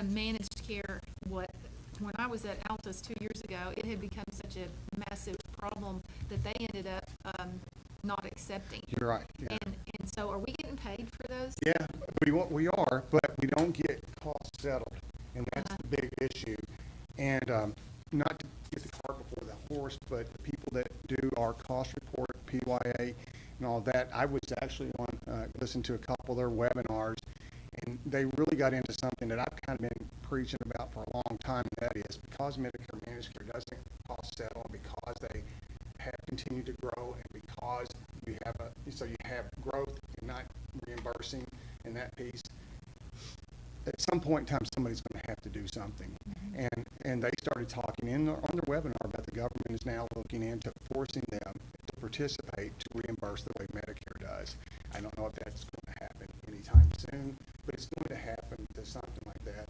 managed care, when I was at Altus 2 years ago, it had become such a massive problem that they ended up not accepting. You're right. Yeah. And so are we getting paid for those? Yeah, we are, but we don't get costs settled, and that's the big issue. And not to get the cart before the horse, but the people that do our cost report, PYA, and all that, I was actually on listening to a couple of their webinars, and they really got into something that I've kind of been preaching about for a long time, and that is because Medicare Managed Care doesn't cost settle, because they have continued to grow, and because you have growth and not reimbursing in that piece. At some point in time, somebody's going to have to do something, and they started talking on their webinar about the government is now looking into forcing them to participate to reimburse the way Medicare does. I don't know if that's going to happen anytime soon, but it's going to happen to something like that.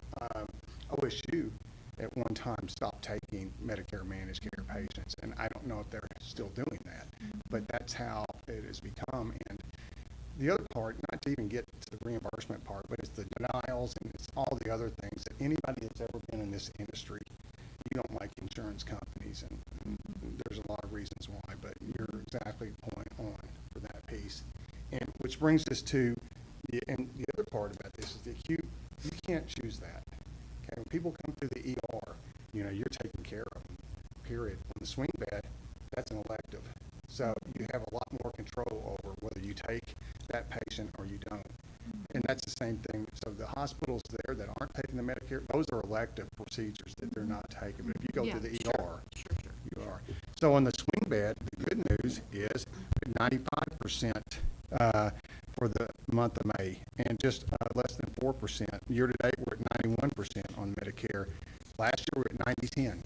OSU at one time stopped taking Medicare Managed Care patients, and I don't know if they're still doing that, but that's how it has become. And the other part, not to even get to the reimbursement part, but it's the denials and it's all the other things that anybody that's ever been in this industry, you don't like insurance companies, and there's a lot of reasons why, but you're exactly point on for that piece. And which brings us to the other part about this is the acute. You can't choose that. Okay, when people come through the ER, you're taking care of them, period. On the swing bed, that's an elective. So you have a lot more control over whether you take that patient or you don't. And that's the same thing. So the hospitals there that aren't taking the Medicare, those are elective procedures that they're not taking. But if you go to the ER, you are. So on the swing bed, the good news is 95% for the month of May, and just less than 4%. Year to date, we're at 91% on Medicare. Last year, we were at 90-10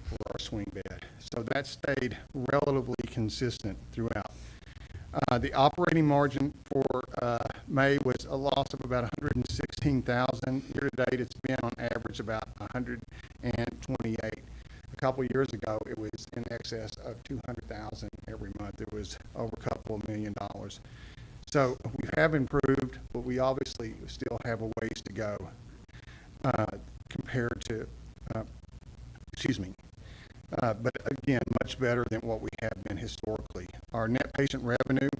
for our swing bed. So that stayed relatively consistent throughout. The operating margin for May was a loss of about $116,000. Year to date, it's been on average about $128,000. A couple of years ago, it was in excess of $200,000 every month. It was over a couple of $1 million. So we have improved, but we obviously still have a ways to go compared to, but again, much better than what we have been historically. Our net patient revenue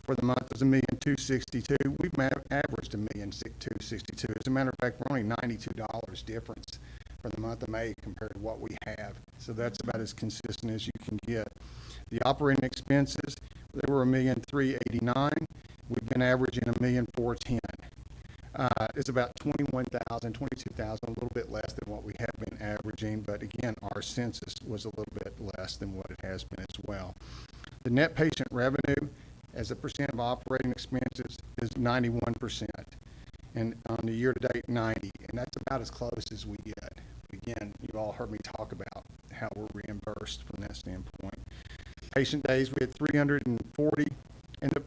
for the month is $1,262,000. We've averaged $1,262,000. As a matter of fact, we're only $92 difference for the month of May compared to what we have. So that's about as consistent as you can get. The operating expenses, they were $1,389,000. We've been averaging $1,410,000. It's about $21,000, $22,000, a little bit less than what we have been averaging, but again, our census was a little bit less than what it has been as well. The net patient revenue as a percent of operating expenses is 91%, and on the year-to-date, 90%, and that's about as close as we get. Again, you've all heard me talk about how we're reimbursed from that standpoint. Patient days, we had 340, and the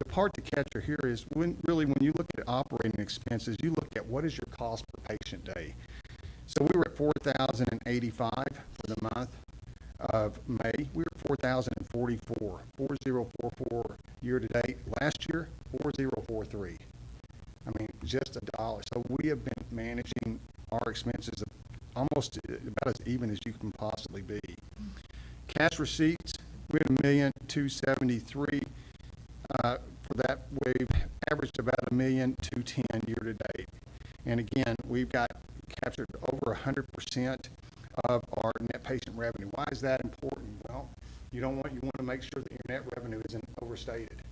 part to capture here is when you look at operating expenses, you look at what is your cost per patient day. So we were at $4,085 for the month of May. We were at $4,044, $4,044 year to date. Last year, $4,043. I mean, just $1. So we have been managing our expenses almost about as even as you can possibly be. Cash receipts, we had $1,273,000. For that, we've averaged about $1,210,000 year to date. And again, we've got captured over 100% of our net patient revenue. Why is that important? Well, you want to make sure that your net revenue isn't overstated.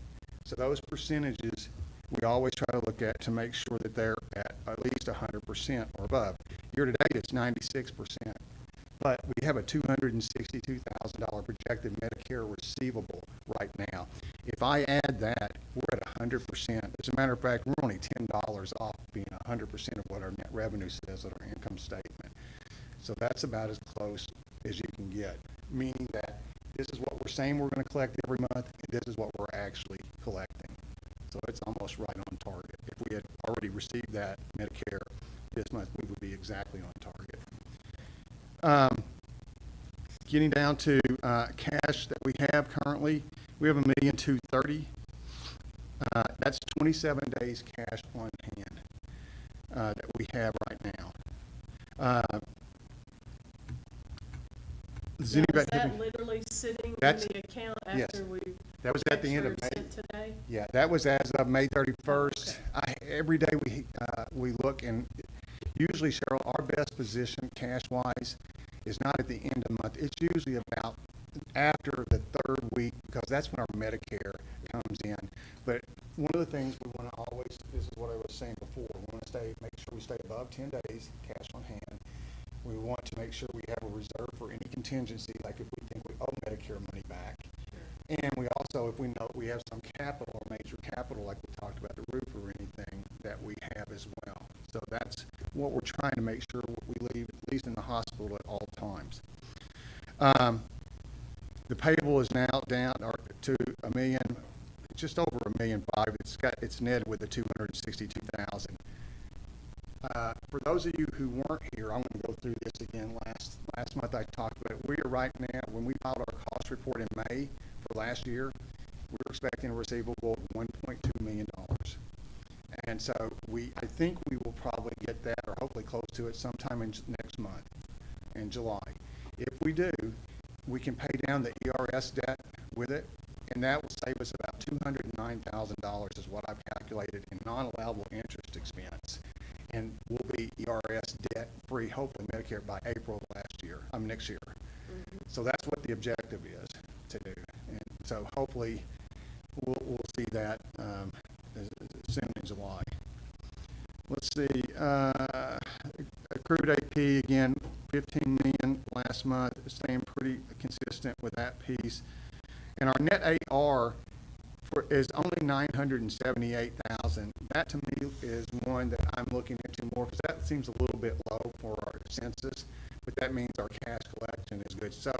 So those percentages we always try to look at to make sure that they're at least 100% or above. Year to date, it's 96%. But we have a $262,000 projected Medicare receivable right now. If I add that, we're at 100%. As a matter of fact, we're only $10 off being 100% of what our net revenue says on our income statement. So that's about as close as you can get, meaning that this is what we're saying we're going to collect every month, and this is what we're actually collecting. So it's almost right on target. If we had already received that Medicare this month, we would be exactly on target. Getting down to cash that we have currently, we have $1,230,000. That's 27 days cash on hand. that we have right now. Uh, does Now, anybody is have that any- literally sitting in That's- the account yes. after we? That was at the end of checks were May. sent today? Yeah, that was as of May 31st. Oh, Every day we look, and usually, Cheryl, our best position cash-wise is not at the end of the month. It's usually about after the third week, because that's when our Medicare comes in. But one of the things we want to always, this is what I was saying before, we want to make sure we stay above 10 days cash on hand. We want to make sure we have a reserve for any contingency, like if we think we owe Medicare money back. And we also, if we know we have some capital or major capital, like we talked about the roof or anything, that we have as well. So that's what we're trying to make sure we leave, at least in the hospital at all times. The payable is now down to just over $1,500,000. It's netted with the 262,000. For those of you who weren't here, I'm going to go through this again. Last month I talked about it. We are right now, when we filed our cost report in May for last year, we were expecting a receivable of $1.2 million. And so I think we will probably get that, or hopefully close to it, sometime in next month, in July. If we do, we can pay down the ERS debt with it, and that will save us about $209,000 is what I've calculated in non-allowable interest expense. And we'll be ERS debt free, hopefully Medicare by April of next year. Mm-hmm. So that's what the objective is to do. And so hopefully we'll see that soon in July. Let's see, accrued AP again, 15 million last month, staying pretty consistent with that piece. And our net AR is only 978,000. That to me is one that I'm looking into more, because that seems a little bit low for our census, but that means our cash collection is good. So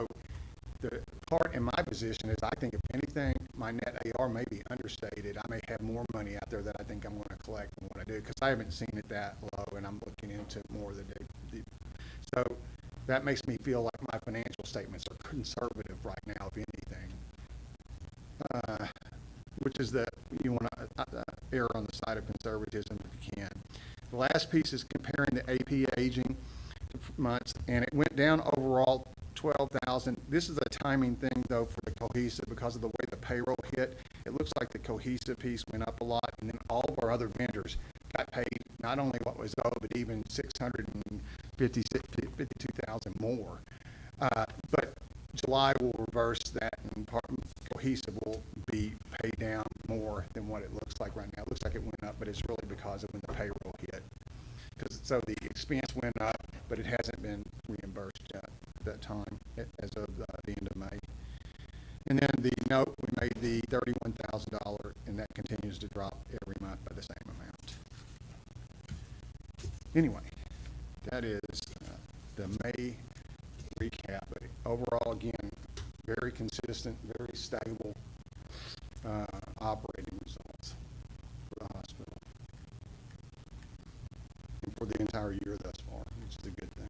the part in my position is, I think if anything, my net AR may be understated. I may have more money out there that I think I'm going to collect than what I do, because I haven't seen it that low, and I'm looking into more of the so that makes me feel like my financial statements are conservative right now, if anything. Which is that you want to err on the side of conservatism if you can. The last piece is comparing the AP aging months, and it went down overall 12,000. This is a timing thing, though, for the cohesive, because of the way the payroll hit. It looks like the cohesive piece went up a lot, and then all of our other vendors got paid not only what was owed, but even 52,000 more. But July will reverse that, and cohesive will be paid down more than what it looks like right now. It looks like it went up, but it's really because of when the payroll hit. So the expense went up, but it hasn't been reimbursed yet at that time, as of the end of May. And then the note, we made the $31,000, and that continues to drop every month by the same amount. Anyway, that is the May recap. But overall, again, very consistent, very stable operating results for the hospital, and for the entire year thus far, which is a good thing.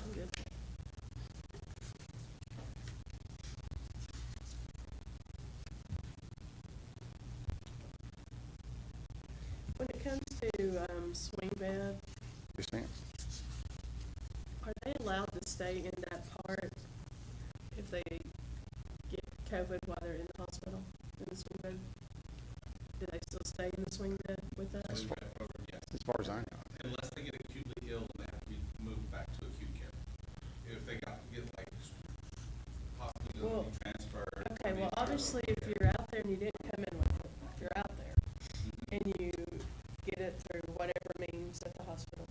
I'm good. When it comes to swing bed, Yes, ma'am. are they allowed to stay in that part if they get COVID while they're in the hospital, in the swing bed? Do they still stay in the swing bed with us? As Swing far- bed program, yes. As far as I know. Unless they get acutely ill and they have to be moved back to acute care. If they get like possibly Well, be transferred. Okay, or well, be- obviously, if you're out there and you didn't come in with it, you're out there, and you get it through whatever means at the hospital,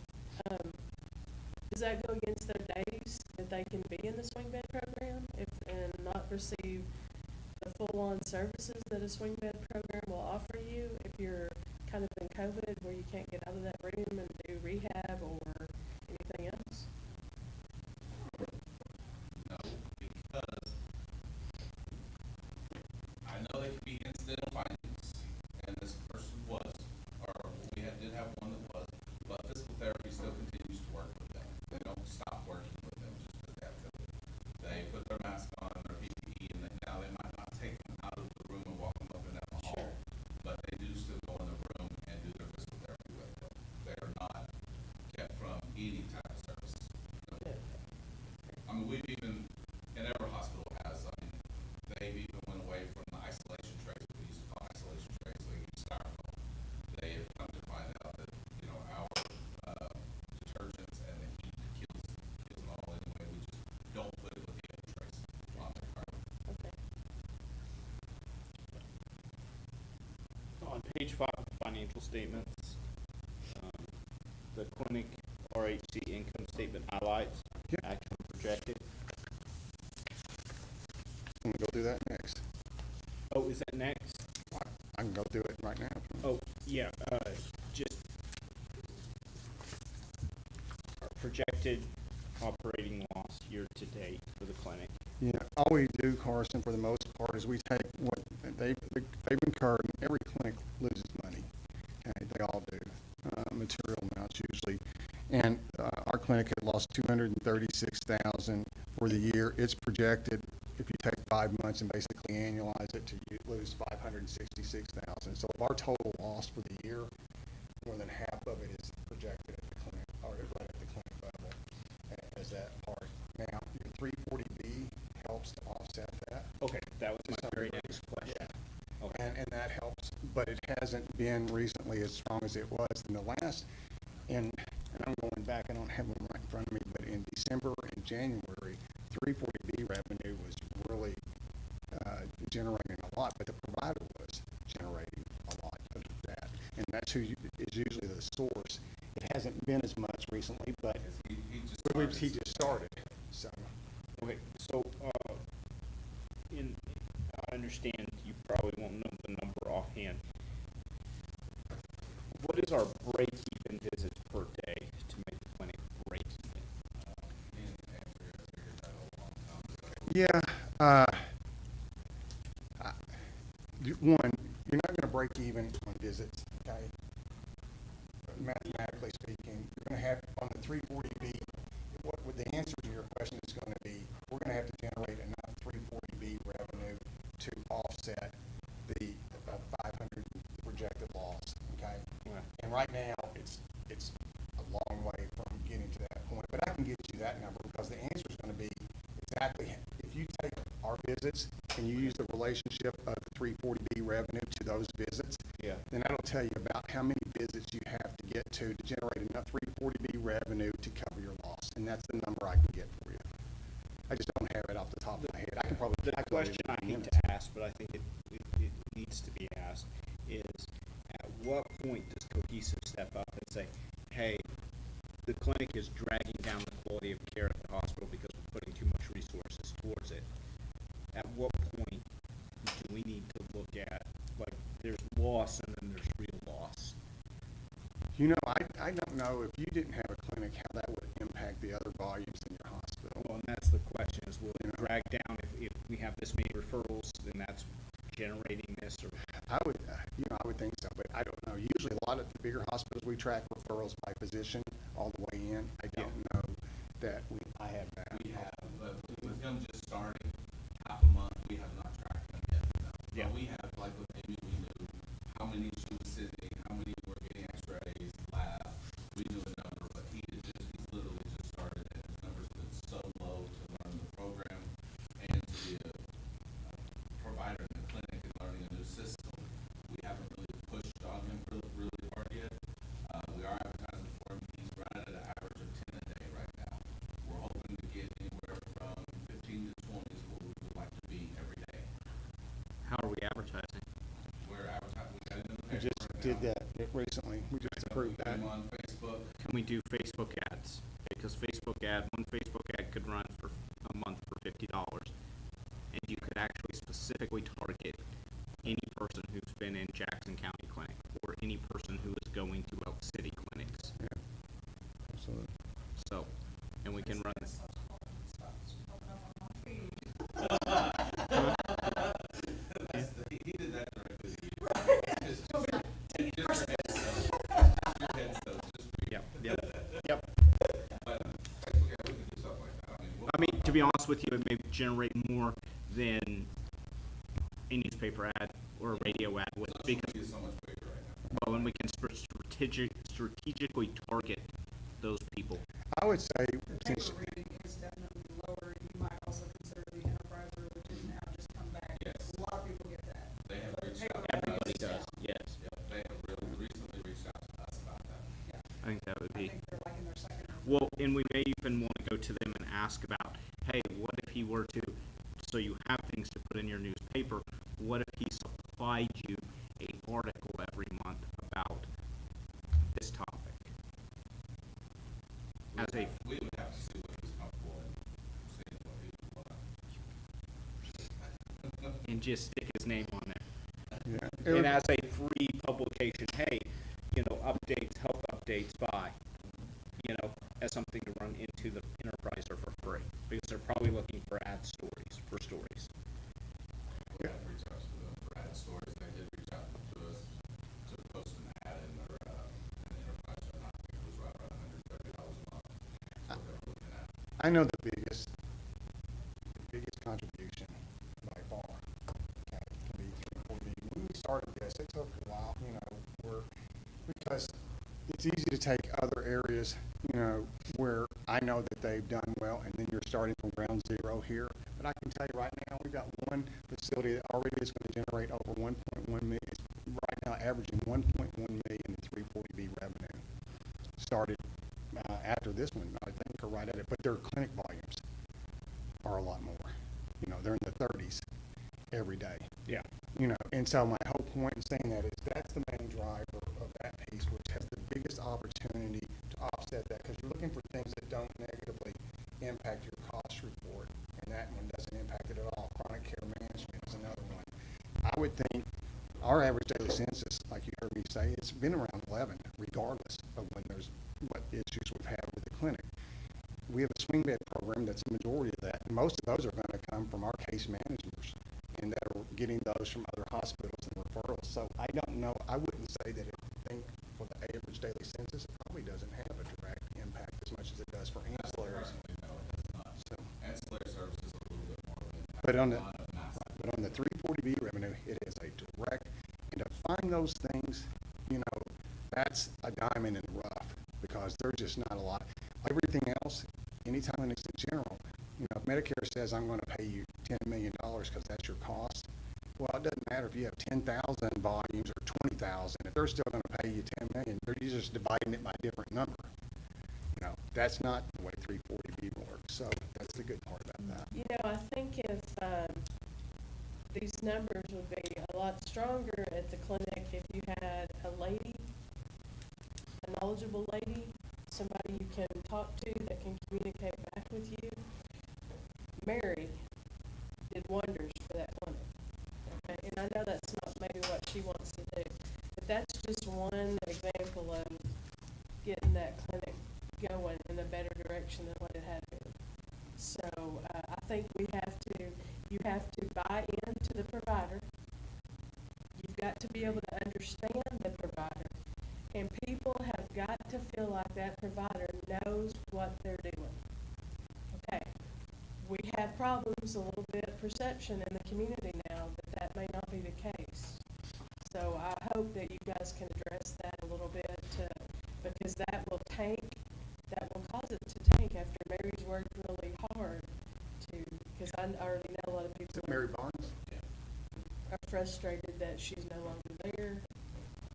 does that go against their days that they can be in the swing bed program and not receive the full-on services that a swing bed program will offer you if you're kind of in COVID where you can't get out of that room and do rehab or anything else? No, because I know they could be incidental findings, and this person was, or we did have one that was, but physical therapy still continues to work with any type of service. No. Yeah. I mean, we've even, and every hospital has, I mean, they've even went away from the isolation trays, we used to call isolation trays, they use styrofoam. They have come to find out that, you know, our, detergents and the heat kills them all anyway, we just don't put it with the other trays on their carpet. Okay. On page 5 of the financial statements, the clinic RHC income statement highlights, Yeah. actual projected. I'm gonna go through that next. Oh, is that next? I can go through it right now. Oh, yeah, just our projected operating loss year to date for the clinic. Yeah, all we do, Carson, for the most part, is we take what they've incurred, and every clinic loses money. Okay, they all do, material amounts usually. And, our clinic had lost $236,000 for the year. It's projected, if you take 5 months and basically annualize it, you lose $566,000. So of our total loss for the year, more than half of it is projected at the clinic, or right at the clinic level, as that part. Now, your 340B helps to offset that. Okay, that was To my some very degree. next question. Yeah. Okay. And that helps, but it hasn't been recently as strong as it was in the last, and I'm going back, I don't have them right in front of me, but in December and January, 340B revenue was really, generating a lot, but the provider was generating a lot of that. And that's is usually the source. It hasn't been as much recently, but he just started, so. Okay, so, I understand you probably won't know the number offhand. What is our break-even visits per day to make the clinic break even? Me and Andrea figured that out a long time ago. Yeah, one, you're not gonna break even on visits, okay? Mathematically speaking, you're gonna have, on the 340B, what the answer to your question is gonna be, we're gonna have to generate enough 340B revenue to offset the about 500 projected loss, okay? Wow. And right now, it's a long way from getting to that point, but I can get you that number, because the answer is gonna be exactly, if you take our visits and you use the relationship of the 340B revenue to those visits, Yeah. then that'll tell you about how many visits you have to get to generate enough 340B revenue to cover your loss, and that's the number I can get for you. I just don't have it off the top of my head. I can probably The calculate question it I in hate minutes. to ask, but I think it needs to be asked, is at what point does Cohesive step up and say, hey, the clinic is dragging down the quality of care at the hospital because we're putting too much resources towards it? At what point do we need to look at, like, there's loss and then there's real loss? You know, I don't know, if you didn't have a clinic, how that would impact the other volumes in your hospital. Well, and that's the question, is will it drag down if we have this many referrals, then that's generating this, or? I would, I would think so, but I don't know. Usually a lot of the bigger hospitals, we track referrals by physician all the way in. I don't know that I have that. We have, but with him just starting half a month, we have not tracked him yet. No. Yeah. But we have, like with Amy, we knew how many she was sitting, how many were getting x-rays, lab. We knew a number, but he's literally just started, and his numbers been so low to learn the program and to be a provider in the clinic and learning a new system. We haven't really pushed on him really hard yet. We are advertising for him. He's running at an average of 10 a day right now. We're hoping to get anywhere from 15 to 20 is what we would like to be every day. How are we advertising? We're advertising, we got him in the We paper just right did now. that recently. We just We approved got that. him on Facebook. Can we do Facebook ads? Because one Facebook ad could run for a month for $50. And you could actually specifically target any person who's been in Jackson County Clinic or any person who is going to Elk City clinics. Yeah, absolutely. So, and we can run this. He did that directly to you. Just your head stuff, just Yep. but Facebook, yeah, we can do stuff like that. I mean, I mean, to be honest with you, it may generate more than a newspaper ad or a radio ad would, social because, media is so much bigger right now. well, and we can strategically target those people? I would say, The since, paper reading is definitely lower. You might also consider the enterpriser, which is now just come back. Yes. A lot of people get that. They have But reached paper out. Everybody reading is does, down. yes. Yeah, they have really recently reached out to us about that. Yeah. I think that would I be, think they're like in their second or well, and we may even want to go to them and ask about, hey, what if he were to, so you have things to put in your newspaper, what if he supplied you an article every month about this topic? As a, We would have to see what he's comfortable in, seeing what he would want. and just stick his name on there. yeah, it And would- as a free publication, hey, updates, health updates by, as something to run into the enterpriser for free, because they're probably looking for for stories. We have reached out to them for ad stories. They did reach out to us to post an ad in their, in the enterprise, and I think it was right around $130 a month. That's what they were looking at. I know the biggest contribution by far, okay, can be 340B. When we started this, it took a while, because it's easy to take other areas, where I know that they've done well, and then you're starting from ground zero here. But I can tell you right now, we've got one facility that already is going to generate over 1.1 million, it's right now averaging 1.1 million in 340B revenue. Started after this one, I think, or right at it, but their clinic volumes are a lot more. They're in the 30s every day. Yeah. And so my whole point in saying that is that's the main driver of that piece, which has the biggest opportunity to offset that, because you're looking for things that don't negatively impact your cost report, and that one doesn't impact it at all. Chronic care management is another one. I would think our average daily census, like you heard me say, it's been around 11, regardless of what issues we've had with the clinic. We have a swing bed program that's the majority of that, and most of those are going to come from our case managers, and that are getting those from other hospitals and referrals. So I don't know, I wouldn't say that for the average daily census, it probably doesn't have a direct impact as much as it does for ancillaries. Personally, no, it does not. So, Ancillary services are a little bit more of an impact. But on the- Not a massive. but on the 340B revenue, it is a direct, and to find those things, that's a diamond in the rough, because there's just not a lot. Everything else, anytime it's in general, if Medicare says I'm going to pay you $10 million because that's your cost, well, it doesn't matter if you have 10,000 volumes or 20,000. If they're still going to pay you 10 million, you're just dividing it by a different number. That's not the way 340B works. So that's the good part about that. I think if, these numbers would be a lot stronger at the clinic if you had a lady, a knowledgeable lady, somebody you can talk to that can communicate back with you. Mary did wonders for that clinic. Okay, and I know that's not maybe what she wants to do, but that's just one example of getting that clinic going in a better direction than what it had been. So I think you have to buy into the provider. You've got to be able to understand the provider, and people have got to feel like that provider knows what they're doing. Okay, we have problems, a little bit of perception in the community now that may not be the case. So I hope that you guys can address that a little bit, because that will cause it to tank after Mary's worked really hard because I already know a lot of Is people it Mary Barnes? are frustrated that she's no longer there.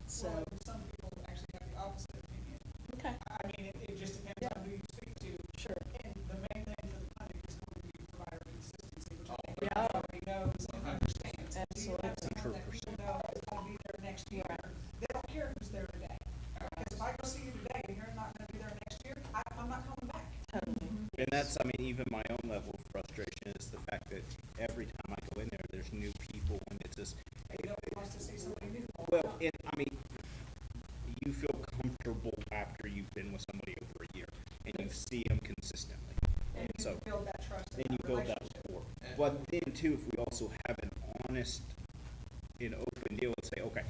So, Well, some people actually have the opposite opinion. okay, I mean, it just depends on who you speak to. sure. And the main thing for the clinic is going to be provider consistency, which I think Yeah. everybody already knows and understands. Do you have Absolutely. someone that people know is going to be there next year? They don't care who's there today. Because if I go see you today and you're not going to be there next year, I'm not coming back. Totally. And that's, even my own level of frustration is the fact that every time I go in there, there's new people, and it's just, And nobody wants to see somebody new. well, you feel comfortable after you've been with somebody over a year, and you see them consistently. And you So, build that trust then and you that build that relationship. rapport. But then too, if we also have an honest and open deal and say, okay,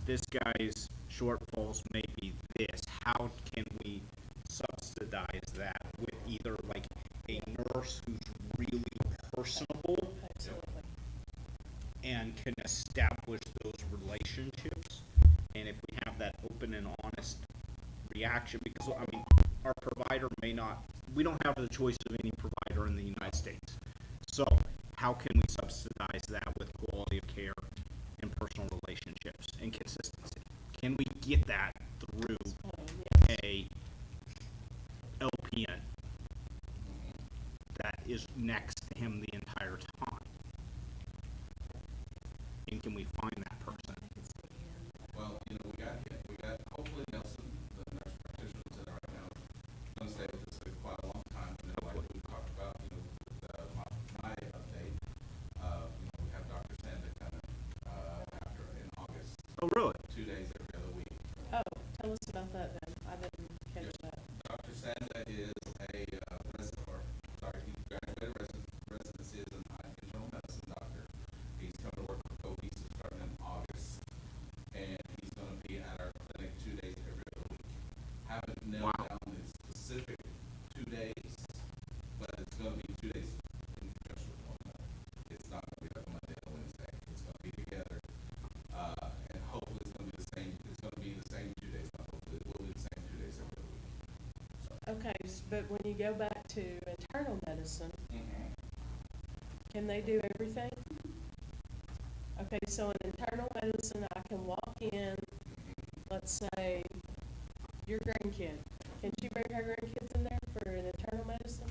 this guy's shortfalls may be this, how can we subsidize that with either like a nurse who's really personable Absolutely. and can establish those relationships? And if we have that open and honest reaction, because we don't have the choice of any provider in the United States. So how can we subsidize that with quality of care and personal relationships and consistency? Can we get that through a LPN that is next to him the entire time? And can we find that person? Well, we got, hopefully Nelson, the nurse practitioner that's in there right now, is gonna stay with us for quite a long time. And then like we talked about, with, my update, we have Dr. Sanda coming, after, in August, Oh, really? 2 days every other week. Oh, tell us about that then. I didn't catch that. Dr. Sanda is a, he graduated residency as an internal medicine doctor. He's coming to work for Cohesive starting in August, and he's gonna be at our clinic 2 days every other week. Haven't nailed Wow. down the specific 2 days, but it's gonna be 2 days in conjunction with one another. It's not gonna be like Monday and Wednesday. It's gonna be together, and hopefully it's gonna be the same. It's gonna be the same 2 days. Not hopefully, it will be the same 2 days every other week. So. Okay, but when you go back to internal medicine, can they do everything? Okay, so in internal medicine, I can walk in, let's say, your grandkid. Can she bring her grandkids in there for an internal medicine?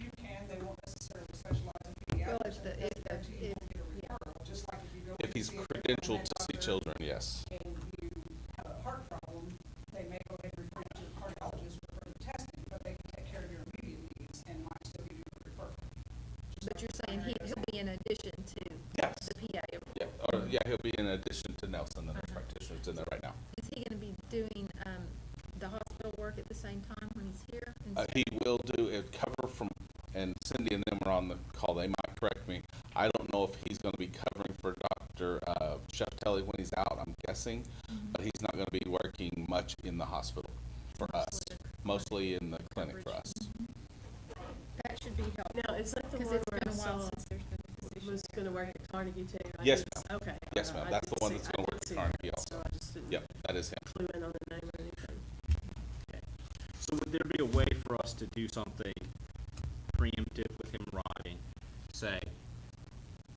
You can, they won't necessarily specialize in Well, pediatrics, if but the- it if doesn't the- guarantee you won't if- get a referral, just like if you go. If and he's see a credentialed to see doctor children, yes. And you have a heart problem, they may go ahead and refer you to a cardiologist for further testing, but they can take care of your immediate needs and might still give you a referral. Just But like you're saying primary he'll doesn't. be in addition to Yes. the PA. Yeah, he'll be in addition to Nelson, the nurse practitioner that's in there right now. Is he gonna be doing, the hospital work at the same time when he's here? He will do it cover from, and Cindy and them are on the call, they might correct me. I don't know if he's gonna be covering for Dr. Sheftelli when he's out, I'm guessing, but he's not gonna be working much in the hospital for us, mostly in the clinic for us. That should be helpful. Now, is that the Because one it's where been I a while saw since there's been a position. was gonna work at Carnegie too? Yes, Okay. Yes, ma'am. I That's did the one see- that's I gonna did work at see Carnegie that, also. So I just didn't Yep, that is him. clue in on the name or anything. Okay. So would there be a way for us to do something preemptive with him riding? Say,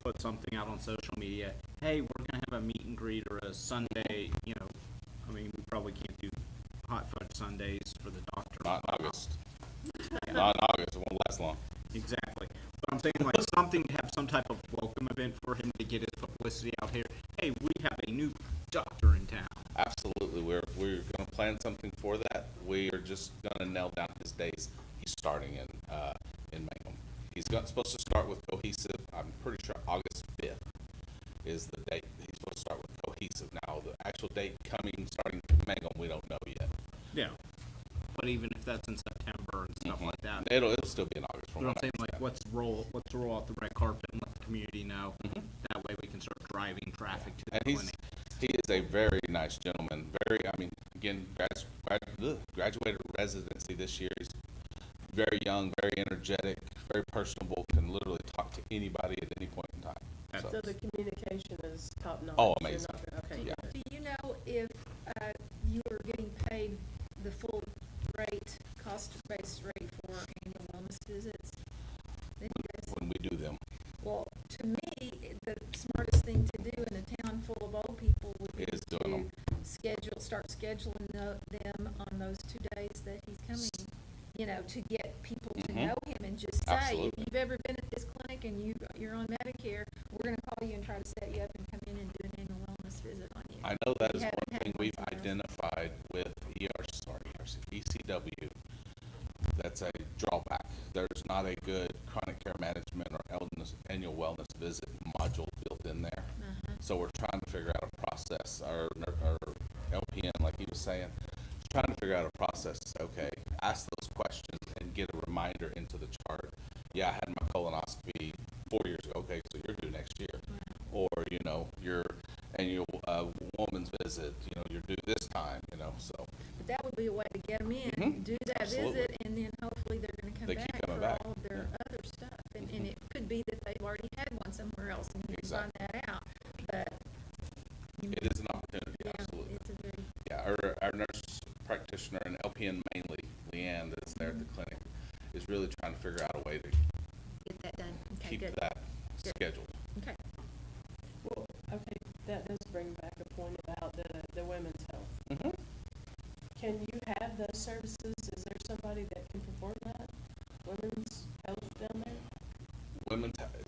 put something out on social media, hey, we're gonna have a meet and greet or a Sunday, I mean, we probably can't do hot fudge Sundays for the doctor. Not in August. Not in August, it won't last long. Exactly. But I'm saying like something to have some type of welcome event for him to get his publicity out here. Hey, we have a new doctor in town. Absolutely, we're gonna plan something for that. We are just gonna nail down his days. He's starting in Mangum. Supposed to start with Cohesive, I'm pretty sure August 5th is the date he's supposed to start with Cohesive. Now, the actual date starting Mangum, we don't know yet. Yeah. But even if that's in September and stuff like that. It'll still be in August from But I'm what I saying like understand. let's roll out the red carpet and let the community know. That way we can start driving traffic to the And clinic. he is a very nice gentleman, again, graduated residency this year. He's very young, very energetic, very personable, can literally talk to anybody at any point in time. So the communication is top notch. Oh, You're amazing. not- Okay, Yeah. good. Do you know if, you are getting paid the full rate, cost-based rate for annual wellness visits? Then you guys- When we do them. Well, to me, the smartest thing to do in a town full of old people would be Is doing to start scheduling them on those 2 days that he's coming, to get people to know him and just say, if Absolutely. you've ever been at this clinic and you're on Medicare, we're gonna call you and try to set you up and come in and do an annual wellness visit on you. I know that We is haven't one had thing one we've somewhere else. identified with ECW. That's a drawback. There's not a good chronic care management or annual wellness visit module built in there. So we're trying to figure out a process. Our LPN, like he was saying, is trying to figure out a process. Okay, ask those questions and get a reminder into the chart. Yeah, I had my colonoscopy 4 years ago. Okay, so you're due next year. Or, your annual woman's visit, you're due this time, so. But that would be a way to get them in, Mhm. do that Absolutely. visit, and then hopefully they're gonna come They keep back coming for back. all of their other stuff. And it could be that they've already had one somewhere else and you can find that out, but. It is an opportunity, Yeah, absolutely. it's a very, Yeah, our nurse practitioner and LPN mainly, Leanne, that's there at the clinic, is really trying to figure out a way to Get that done. Okay, keep good. that Good. scheduled. Okay. Well, okay, that does bring back a point about the women's health. Mm-hmm. Can you have those services? Is there somebody that can perform that? Women's health down there?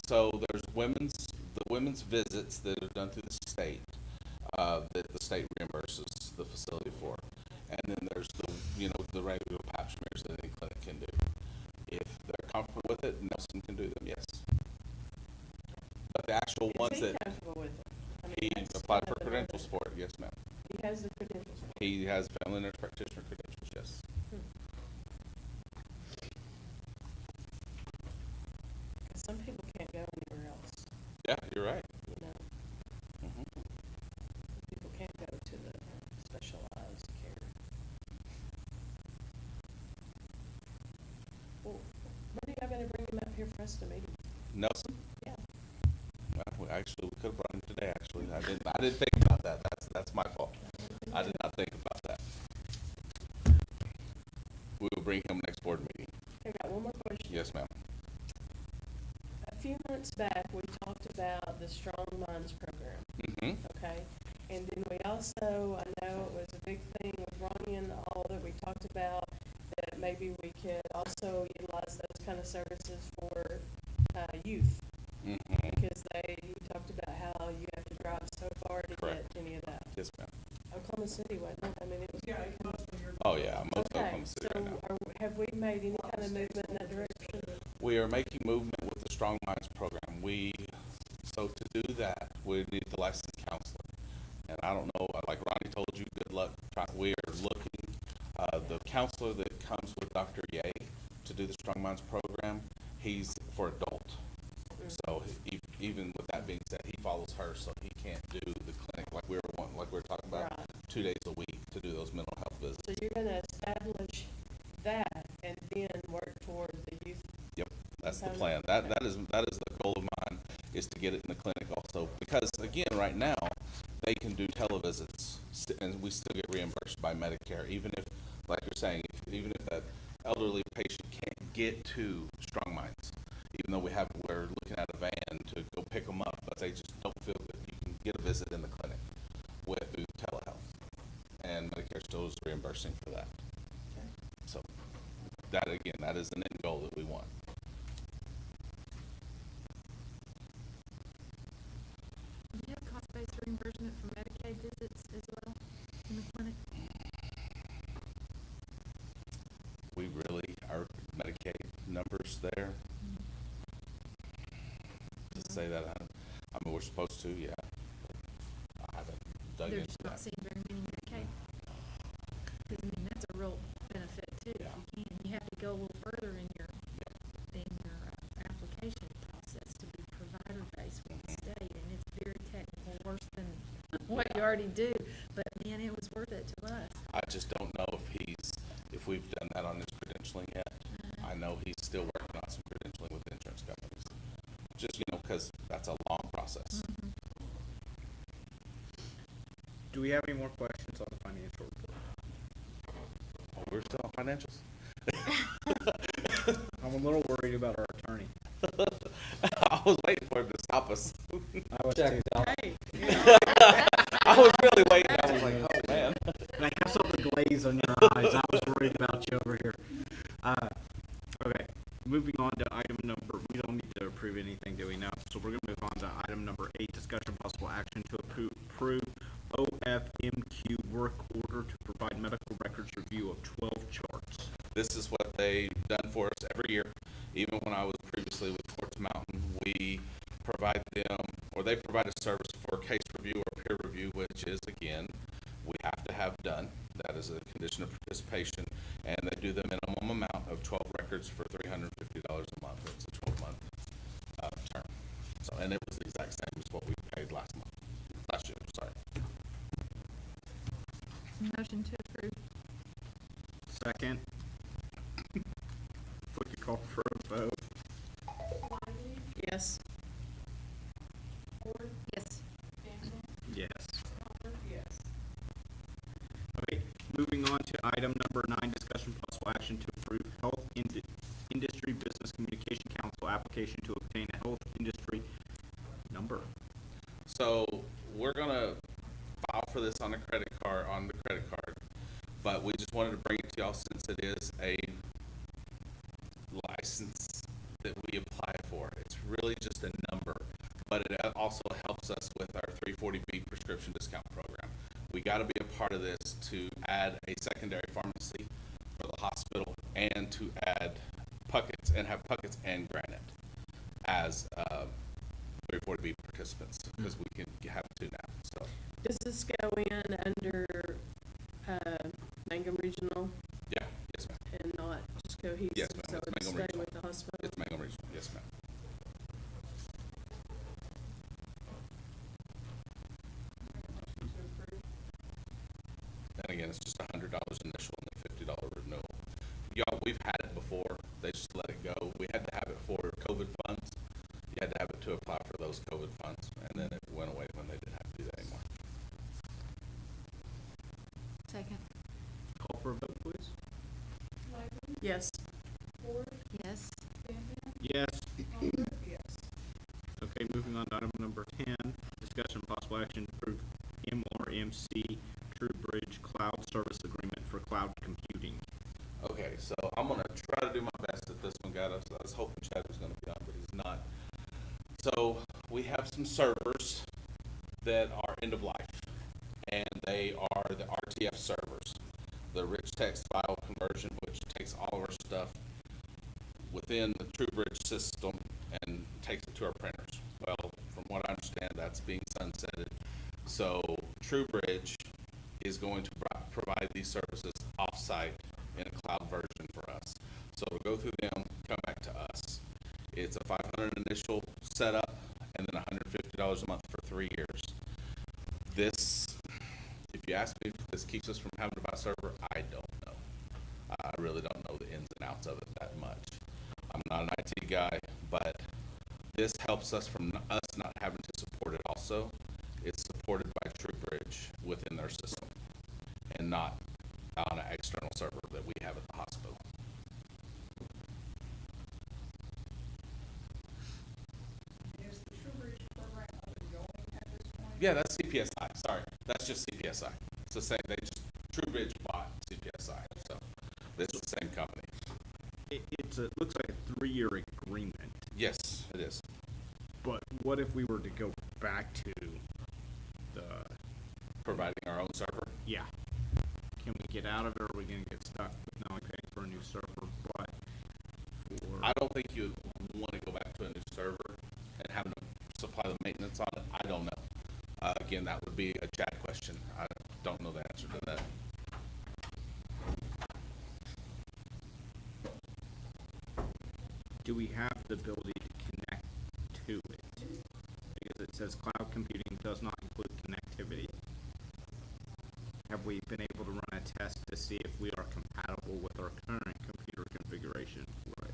So there's the women's visits that are done through the state, that the state reimburses the facility for. And then there's the regular pap smears that any clinic can do. If they're comfortable with it, Nelson can do them, yes. But the actual ones Is he that comfortable with it? I mean, he that's applied kind for of the credentials one for it, yes, ma'am. that- He has the credentials. for it. He has family nurse practitioner credentials, yes. Hmm. 'Cause some people can't go anywhere else, Yeah, you're right. you know? Mhm. People can't go to the specialized care. Well, when are y'all gonna bring him up here for us to meet him? Nelson? Yeah. Well, we could have brought him today, actually. I didn't think about that. That's my fault. I did not think about that. We will bring him next board meeting. I got one more question. Yes, ma'am. A few months back, we talked about the Strong Minds program, Mm-hmm. okay? And then we also, I know it was a big thing with Ronnie and all that we talked about, that maybe we could also utilize those kind of services for youth. Mm-hmm. Because you talked about how you have to drive so far to Correct. get any of that. Yes, ma'am. Oklahoma City, wasn't it? I mean, it was. Yeah, it's mostly your. Oh, yeah, most of Okay, Oklahoma City right now. so have we made any kind of movement in that direction? We are making movement with the Strong Minds program. So to do that, we need the licensed counselor. And I don't know, like Ronnie told you, good luck. We are looking, the counselor that comes with Dr. Ye to do the Strong Minds program, he's for adult. So even with that being said, he follows her, so he can't do the clinic like we were talking about, Right. 2 days a week to do those mental health visits. So you're gonna establish that and then work toward the youth? Yep, that's the Okay. plan. That is the goal of mine, is to get it in the clinic also. Because again, right now, they can do televisits and we still get reimbursed by Medicare, even if, like you're saying, even if that elderly patient can't get to Strong Minds, even though we're looking at a van to go pick them up, but they just don't feel that you can get a visit in the clinic through telehealth. And Medicare still is reimbursing for that. Okay. So that, again, that is an end goal that we want. Do you have cost-based reimbursement for Medicaid visits as well in the clinic? We really, our Medicaid numbers there, to say that, I mean, we're supposed to, yeah. I haven't dug There's into not that. seen very many Medicaid. Because, I mean, that's a real benefit too. Yeah. You have to go a little further in your application process to be provider-based with the state, and it's very technical, worse than what you already do. But man, it was worth it to us. I just don't know if we've done that on his credentialing yet. I know he's still working on some credentialing with insurance companies. Just, because that's a long process. Mhm. Do we have any more questions on the financial report? Oh, we're still on financials? I'm a little worried about our attorney. I was waiting for him to stop us. I was too. Hey, I was really waiting. I was like, oh, man. And I have something glaze on your eyes. I was worried about you over here. Okay, moving on to item number, we don't need to approve anything, do we now? So we're gonna move on to item number 8, discussion possible action to approve OFMQ work order to provide medical records review of 12 charts. This is what they've done for us every year. Even when I was previously with Quartz Mountain, we provide them, or they provide a service for case review or peer review, which is, again, we have to have done. That is a condition of participation, and they do the minimum amount of 12 records for $350 a month. It's a 12-month term. So, and it was the exact same as what we paid last year, sorry. Motion to approve. Second. If we could call for a vote. yes. Yes. Yes. Yes. Okay, moving on to item number 9, discussion possible action to approve health application to obtain a health industry number. So we're gonna file for this on the credit card, but we just wanted to bring it to y'all since it is a license that we apply for. It's really just a number, but it also helps us with our 340B prescription discount program. We gotta be a part of this to add a secondary pharmacy for the hospital and to add Puckett's and have Puckett's and Granite as, 340B participants, because we can have two now, so. Does this go in under, Mangum Regional Yeah, yes, ma'am. and not just Cohesive? Yes, ma'am. So It's it's Mangum staying Regional. with the hospital? It's Mangum Regional, yes, ma'am. And again, it's just $100 initial and a $50 renewal. Y'all, we've had it before. They just let it go. We had to have it for COVID funds. You had to have it to apply for those COVID funds, and then it went away when they didn't have to do that anymore. Second. Call for a vote, please. Yes. Yes. Yes. Yes. Okay, moving on to item number 10, discussion and possible action to approve MRMC TrueBridge Cloud Service Agreement for cloud computing. Okay, so I'm gonna try to do my best at this one, guys. I was hoping Chad was gonna be on, but he's not. So we have some servers that are end of life, and they are the RTF servers, the rich text file conversion, which takes all of our stuff within the TrueBridge system and takes it to our printers. Well, from what I understand, that's being sunsetted. So TrueBridge is going to provide these services offsite in a cloud version for us. So it'll go through them, come back to us. It's a $500 initial setup and then $150 a month for 3 years. This, if you ask me if this keeps us from having to buy a server, I don't know. I really don't know the ins and outs of it that much. I'm not an IT guy, but this helps us from us not having to support it also. It's supported by TrueBridge within their system and not on an external server that we have at the hospital. Is the TrueBridge program up and going at this point? Yeah, that's CPSI. Sorry, that's just CPSI. It's the same. They just TrueBridge bought CPSI, so it's the same company. It looks like a 3-year agreement, Yes, it is. but what if we were to go back to the, Providing our own server. yeah, can we get out of it, or are we gonna get stuck with not only paying for a new server, but for? I don't think you want to go back to a new server and having to supply the maintenance on it. I don't know. Again, that would be a chat question. I don't know the answer to that. Do we have the ability to connect to it? Because it says cloud computing does not include connectivity. Have we been able to run a test to see if we are compatible with our current computer configuration for it?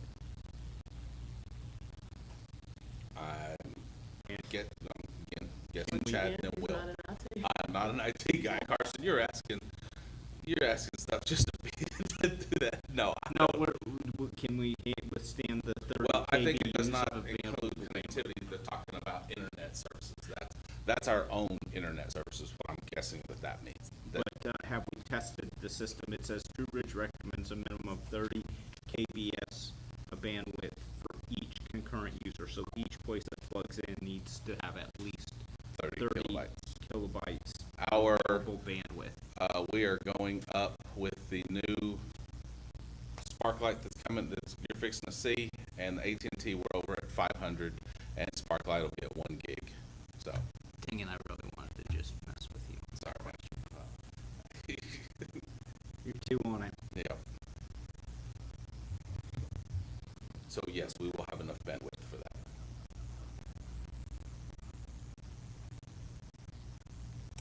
I And again, guessing Can we- Chad, then He's Will. not an IT. I'm not an IT guy, Carson. You're asking stuff just to be to do that. No, I no, don't. can we withstand the 30 Well, I think it does kBs not of include bandwidth? connectivity. They're talking about internet services. That's our own internet services. What I'm guessing that means. That, But have we tested the system? It says TrueBridge recommends a minimum of 30 kbs of bandwidth for each concurrent user. So each place that plugs in needs to have at least 30 kilobytes. kilobytes Our available bandwidth. we are going up with the new Sparklight that's coming. That you're fixing to see, and the AT&T. We're over at 500, and Sparklight will be at 1 gig. So Dang, and I really wanted to just mess with you. sorry, man. You're too on it. Yeah. So yes, we will have enough bandwidth for that.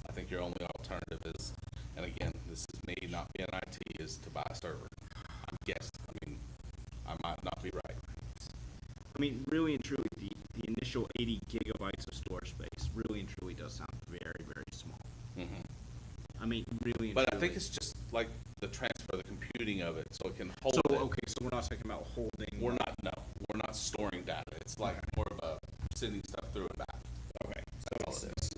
I think your only alternative is, and again, this is me not being IT, is to buy a server. I'm guessing. I mean, I might not be right. I mean, really and truly, the initial 80 gigabytes of storage space really and truly does sound very, very small. Mm-hmm. I mean, really and But I truly. think it's just like the transfer, the computing of it, so it can hold So, it. okay, so we're not talking about holding. We're not storing data. It's like more of a sending stuff through and back. Okay, That's all it is.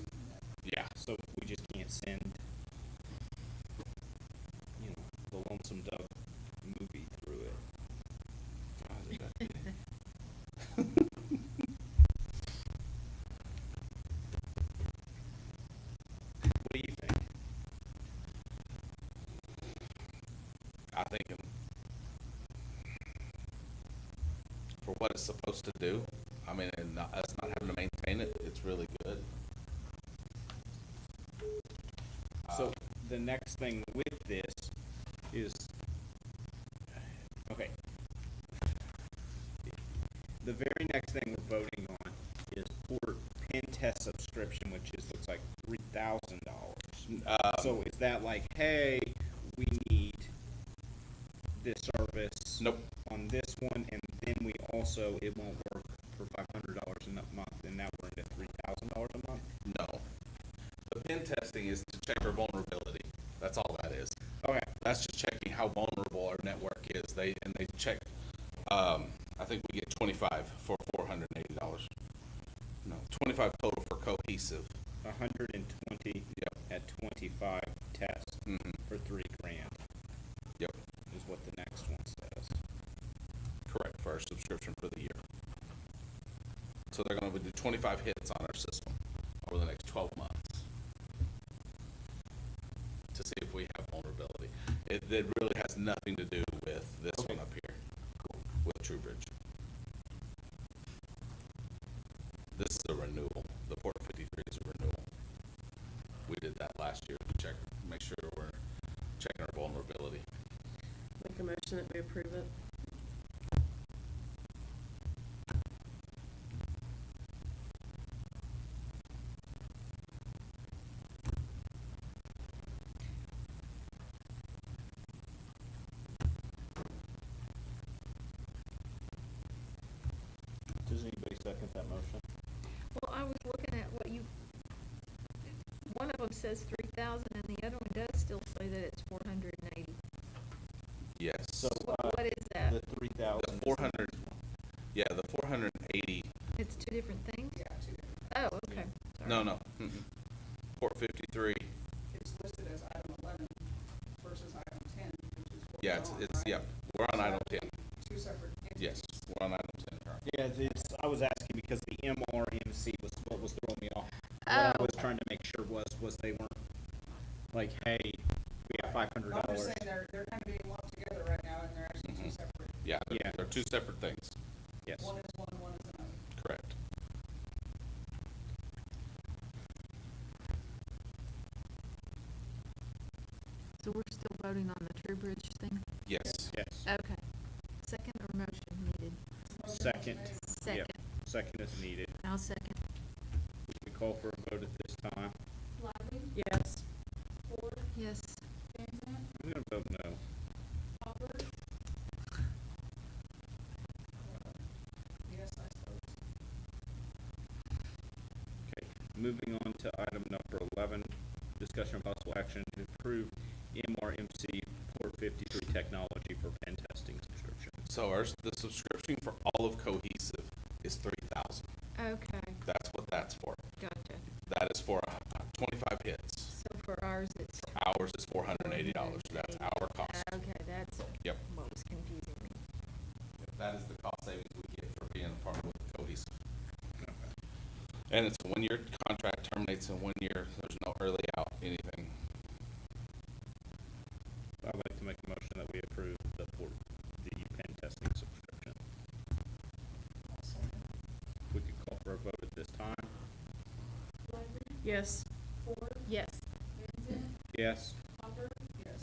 Yeah. so we just can't send, you know, the Lonesome Dove movie through it. God, is that- What do you think? I think for what it's supposed to do, I mean, and us not having to maintain it, it's really good. So the next thing with this is, okay. The very next thing we're voting on is for pen test subscription, which is, looks like $3,000. So is that like, hey, we need this service Nope. on this one, and then we also, it won't work for $500 a month, and now we're into $3,000 a month? No. The pen testing is to check our vulnerability. That's all that is. Okay. That's just checking how vulnerable our network is. They check. I think we get 25 for $480. No, 25 total for cohesive. 120 Yep. at 25 tests Mm-hmm. for $3,000 Yep. is what the next one says. Correct, for our subscription for the year. So they're going to do 25 hits on our system over the next 12 months to see if we have vulnerability. It really has nothing to do with this Okay. one up here with TrueBridge. This is a renewal. The Port 53 is a renewal. We did that last year to check, make sure we're checking our vulnerability. Make a motion that we approve it. Does anybody second that motion? Well, I was looking at what you, one of them says 3,000 and the other one does still say that it's 480. Yes. So, What is that? the 3,000. The 400, yeah, the 480, It's two different things? Yeah, two different. Oh, okay. Sorry. no. Port 53, It's listed as item 11 versus item 10, which is what yeah, we're on, it's, right? yeah, we're on So item that 10. would be two separate entities. Yes, we're on item 10 currently. Yeah, I was asking because the MRMC was what was throwing me off. What I Oh, was okay. trying to make sure was they weren't like, hey, we got $500. No, I'm just saying they're kind of being lumped together right now, and they're actually two Mhm. separate. Yeah, Yeah. they're two separate things. Yes. One is one is another. Correct. So we're still voting on the TrueBridge thing? Yes. Yes. Okay. Second or motion needed? Second. Second. Yep. Second is needed. I'll second. We call for a vote at this time. Lively, Yes. Ford, Yes. Van Zant, I'm gonna vote no. Hopper. Yes, I suppose. Okay, moving on to item number 11, discussion of possible action to approve MRMC Port 53 technology for pen testing subscription. So the subscription for all of Cohesive is 3,000. Okay, That's what that's for. gotcha. That is for 25 hits. So for ours, it's. Ours is $480. That's our cost. Okay, that's Yep. what was confusing me. That is the cost savings we get for being a part with Cohesive. Okay. And it's a 1-year contract, terminates in 1 year. There's no early out, anything. I'd like to make a motion that we approve the pen testing subscription. We could call for a vote at this time. Lively, Yes. Ford, Yes. Van Zant, Yes. Hopper, yes.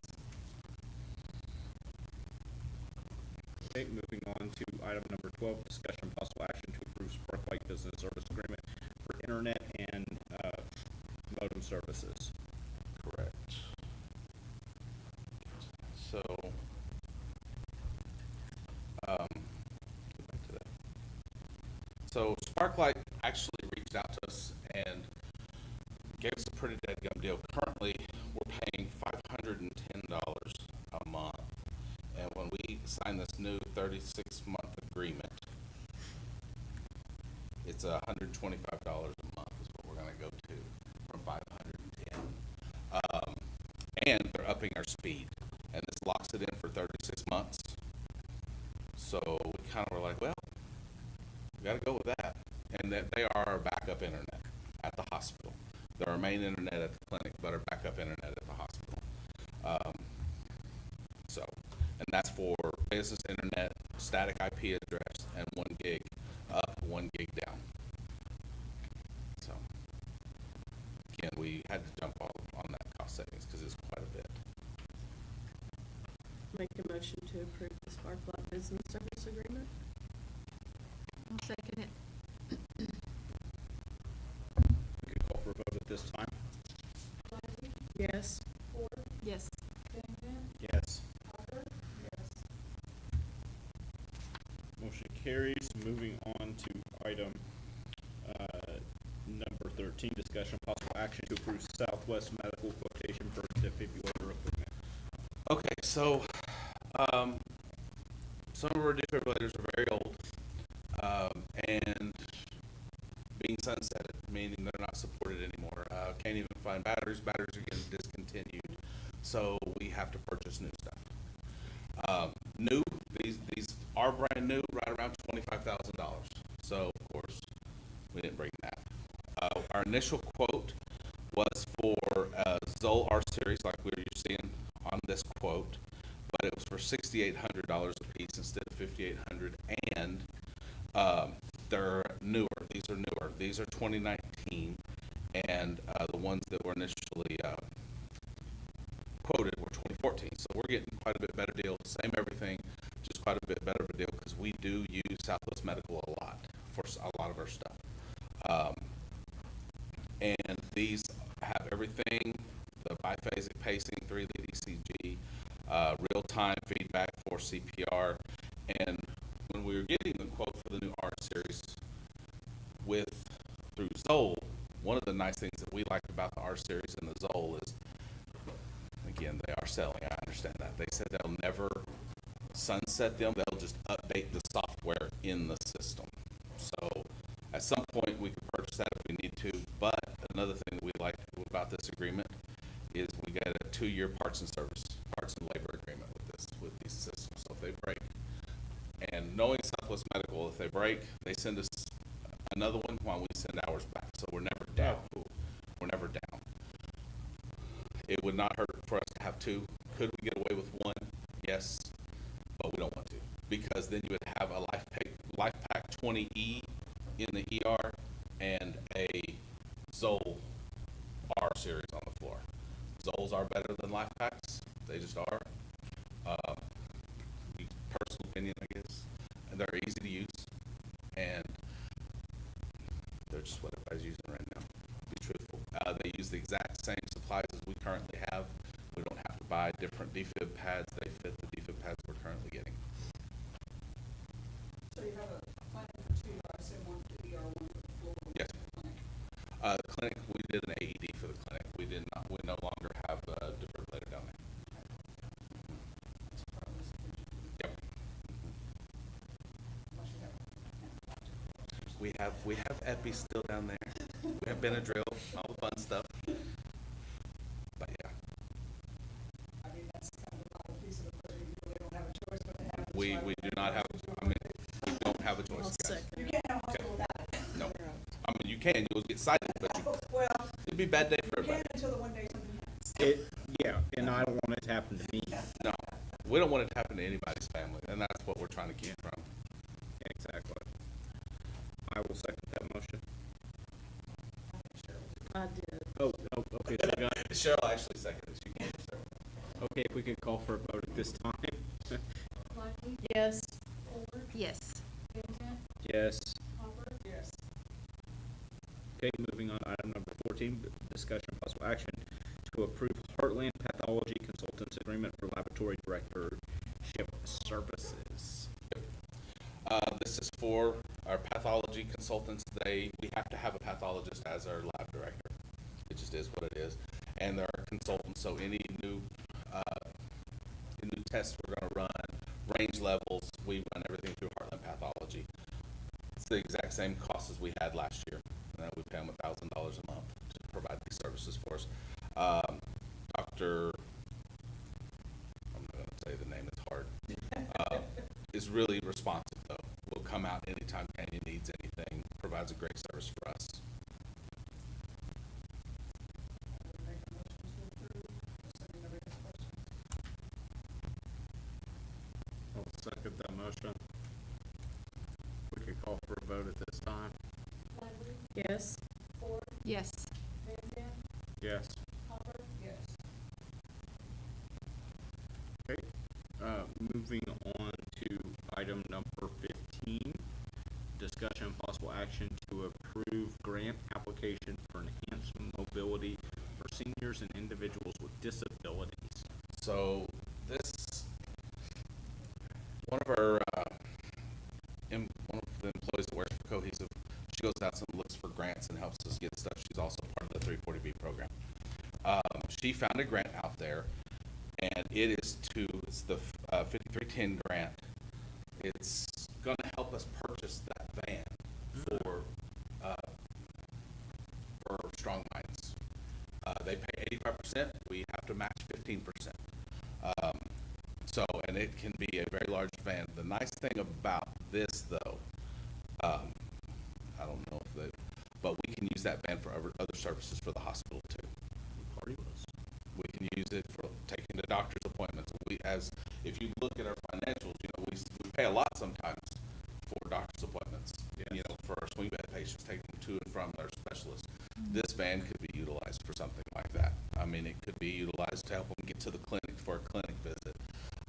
Okay, moving on to item number 12, discussion possible action to approve Sparklight Business Service Agreement for internet and modem services. Correct. So, go back to that. So Sparklight actually reached out to us and gave us a pretty dead-gum deal. Currently, we're paying $510 a month. And when we sign this new 36-month agreement, it's $125 a month is what we're gonna go to from 510. And they're upping our speed, and this locks it in for 36 months. So we kind of were like, well, we gotta go with that. And that they are our backup internet at the hospital. They're our main internet at the clinic, but our backup internet at the hospital. So, and that's for business internet, static IP address, and 1 gig up, 1 gig down. So, again, we had to jump on that cost savings because it's quite a bit. Make a motion to approve the Sparklight Business Service Agreement. I'll second it. We could call for a vote at this time. Yes. Yes. Yes. Motion carries. Moving on to item, number 13, discussion of possible action to approve Southwest Medical quotation for defibrillator equipment. Okay, so some of our defibrillators are very old, and being sunsetted, meaning they're not supported anymore. Can't even find batteries. Batteries are getting discontinued, so we have to purchase new stuff. These are brand new, right around $25,000. So of course, we didn't bring that. Our initial quote was for Zoll R series, like we're seeing on this quote, but it was for $6,800 a piece instead of $5,800, and they're newer. These are newer. These are 2019, and the ones that were initially quoted were 2014. So we're getting quite a bit better deal. Same everything, just quite a bit better of a deal because we do use Southwest Medical a lot for a lot of our stuff. And these have everything: the biphasic pacing, 3-lead ECG, real-time feedback for CPR. And when we were getting the quote for the new R series through Zoll, one of the nice things that we like about the R series and the Zoll is, again, they are selling. I understand that. They said they'll never sunset them. They'll just update the software in the system. So at some point we could purchase that if we need to. But another thing that we like about this agreement is we get a 2-year parts and labor agreement with these systems. So if they break, and knowing Southwest Medical, if they break, they send us another one while we send ours back. So we're never down. We're never down. It would not hurt for us to have 2. Could we get away with 1? Yes, but we don't want to, because then you would have a LifePak 20E in the ER and a Zoll R series on the floor. Zolls are better than LifePaks. They just are. Personal opinion, I guess. And they're easy to use, and they're just what everybody's using right now, to be truthful. They use the exact same supplies as we currently have. We don't have to buy different defib pads. They fit the defib pads we're currently getting. So you have a plan for 2, I said 1 for the ER, 1 for the floor. Yes. Clinic. The clinic, we did an AED for the clinic. We no longer have a defibrillator down there. That's probably sufficient. Yep. Unless you have. We have Epi still down there. We have Benadryl, all the fun stuff. But yeah, I mean, that's kind of a novel piece of equipment. You really don't have a choice but to have it. we do not have. We don't have a choice, I'll guys. second. You can't have a hospital without it. No, I mean you can. You'll get cited, but Well, it'd be a bad day for you can everybody. until the one day something happens. Yeah, and I don't want it to happen to me. No, we don't want it to happen to anybody's family, and that's what we're trying to keep from. Exactly. I will second that motion. I did. Oh, okay, so we got, Cheryl actually seconded. She can't. okay, if we could call for a vote at this time. Yes. Yes. Yes. Yes. Okay, moving on to item number 14, discussion of possible action to approve Heartland Pathology Consultants Agreement for Laboratory Directorship Services. This is for our pathology consultants. We have to have a pathologist as our lab director. It just is what it is. And they're our consultants, so any new tests we're going to run, range levels, we run everything through Heartland Pathology. the exact same cost as we had last year. We pay them $1,000 a month to provide these services for us. Dr. I'm not gonna say the name, it's hard. Is really responsive though. Will come out anytime Tanya needs anything, provides a great service for us. Make a motion to approve, assuming nobody has questions. I'll second that motion. We could call for a vote at this time. Yes. Yes. Yes. Yes. Okay, moving on to item number 15, discussion and possible action to approve grant application for enhanced mobility for seniors and individuals with disabilities. So this, one of our, one of the employees that works for Cohesive, she goes out and looks for grants and helps us get stuff. She's also part of the 340B program. She found a grant out there, and it's the 5310 grant. It's going to help us purchase that van for Strong Minds. They pay 85%. We have to match 15%. And it can be a very large van. The nice thing about this, though, I don't know if but we can use that van for other services for the hospital too. Party list. We can use it for taking the doctor's appointments. If you look at our financials, we pay a lot sometimes for doctor's appointments. Yes. For our swing bed patients, taking them to and from their specialist. This van could be utilized for something like that. I mean, it could be utilized to help them get to the clinic for a clinic visit.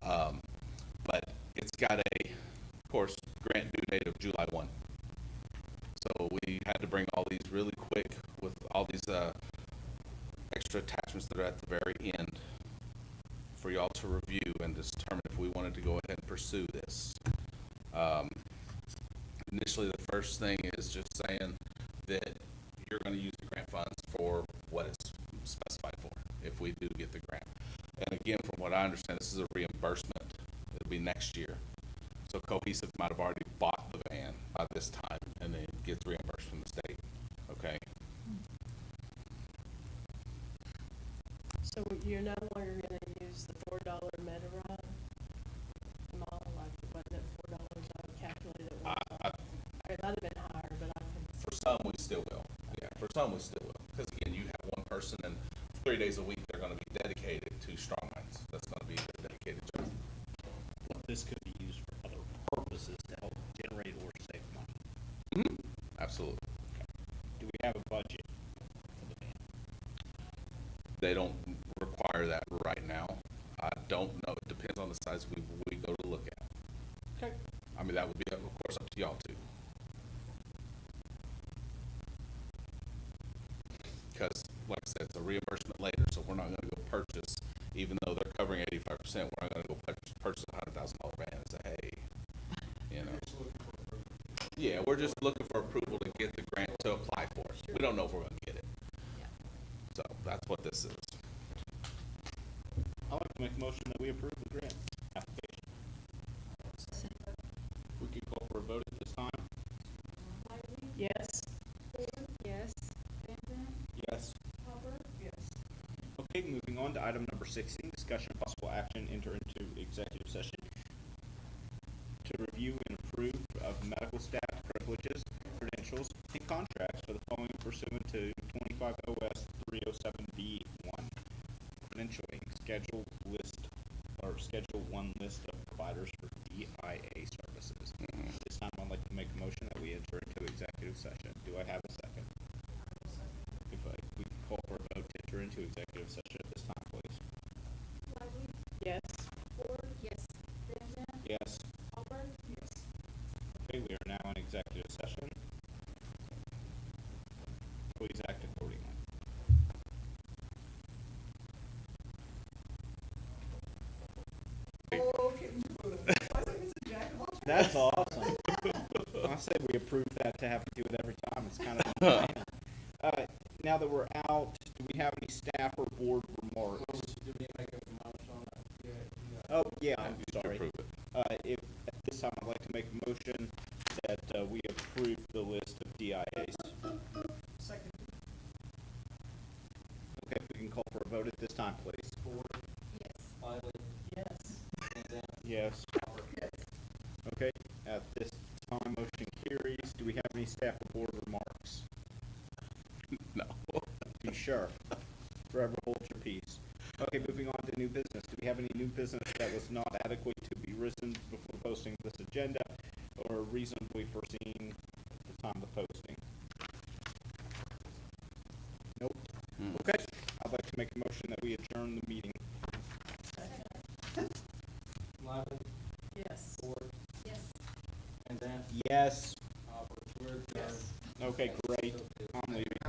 But it's got of course, grant due date of July 1. So we had to bring all these really quick with all these extra attachments that are at the very end for y'all to review and determine if we wanted to go ahead and pursue this. Initially, the first thing is just saying that you're going to use the grant funds for what it's specified for if we do get the grant. And again, from what I understand, this is a reimbursement. It'll be next year. So Cohesive might have already bought the van by this time and then it gets reimbursed from the state. Okay? So you're no longer gonna use the $4 meta ride? Wasn't it $4? I calculated it one time. It might have been higher, but I can. For some, we still will. Yeah, for some, we still will. Because again, you have one person and 3 days a week, they're going to be dedicated to Strong Minds. That's going to be their dedicated job. This could be used for other purposes to help generate or save money. Mm-hmm. Absolutely. Do we have a budget for the van? They don't require that right now. I don't know. It depends on the size we go to look at. Okay. I mean, that would be, of course, up to y'all too. Because, like I said, it's a reimbursement later, so we're not going to go purchase, even though they're covering 85%, we're not going to go purchase a $100,000 van and say, hey, Yeah, we're just looking for approval to get the grant to apply for it. We don't know if we're going to get it. Yeah. So that's what this is. I'd like to make a motion that we approve the grant application. We could call for a vote at this time. Yes. Yes. Yes. Yes. Okay, moving on to item number 16, discussion of possible action, enter into executive session to review and approve of medical staff privileges, credentials, and contracts for the following pursuant to 25 OS 307B1. Credentialing, Schedule 1 list of providers for DIA services. This time I'd like to make a motion that we enter into executive session. Do I have a second? If we can call for a vote to enter into executive session at this time, please. Yes. Yes. Yes. Yes. Okay, we are now in executive session. Please act accordingly. Okay. I think it's a jack of all trades. That's awesome. I say we approve that to have to do it every time. It's kind of now that we're out, do we have any staff or board remarks? Oh, yeah, I'm You should sorry. approve it. If at this time I'd like to make a motion that we approve approve the list of DIAs. Second. Okay, if we can call for a vote at this time, please. Yes. Yes. Yes. Okay, at this time, motion carries. Do we have any staff or board remarks? No. Be sure. Forever hold your peace. Okay, moving on to new business. Do we have any new business that was not adequate to be risen before posting this agenda or reasonably foreseen at the time of posting? Nope. Okay, I'd like to make a motion that we adjourn the meeting. Yes. Yes. Yes. We're adjourned. Okay, great. I'm leaving.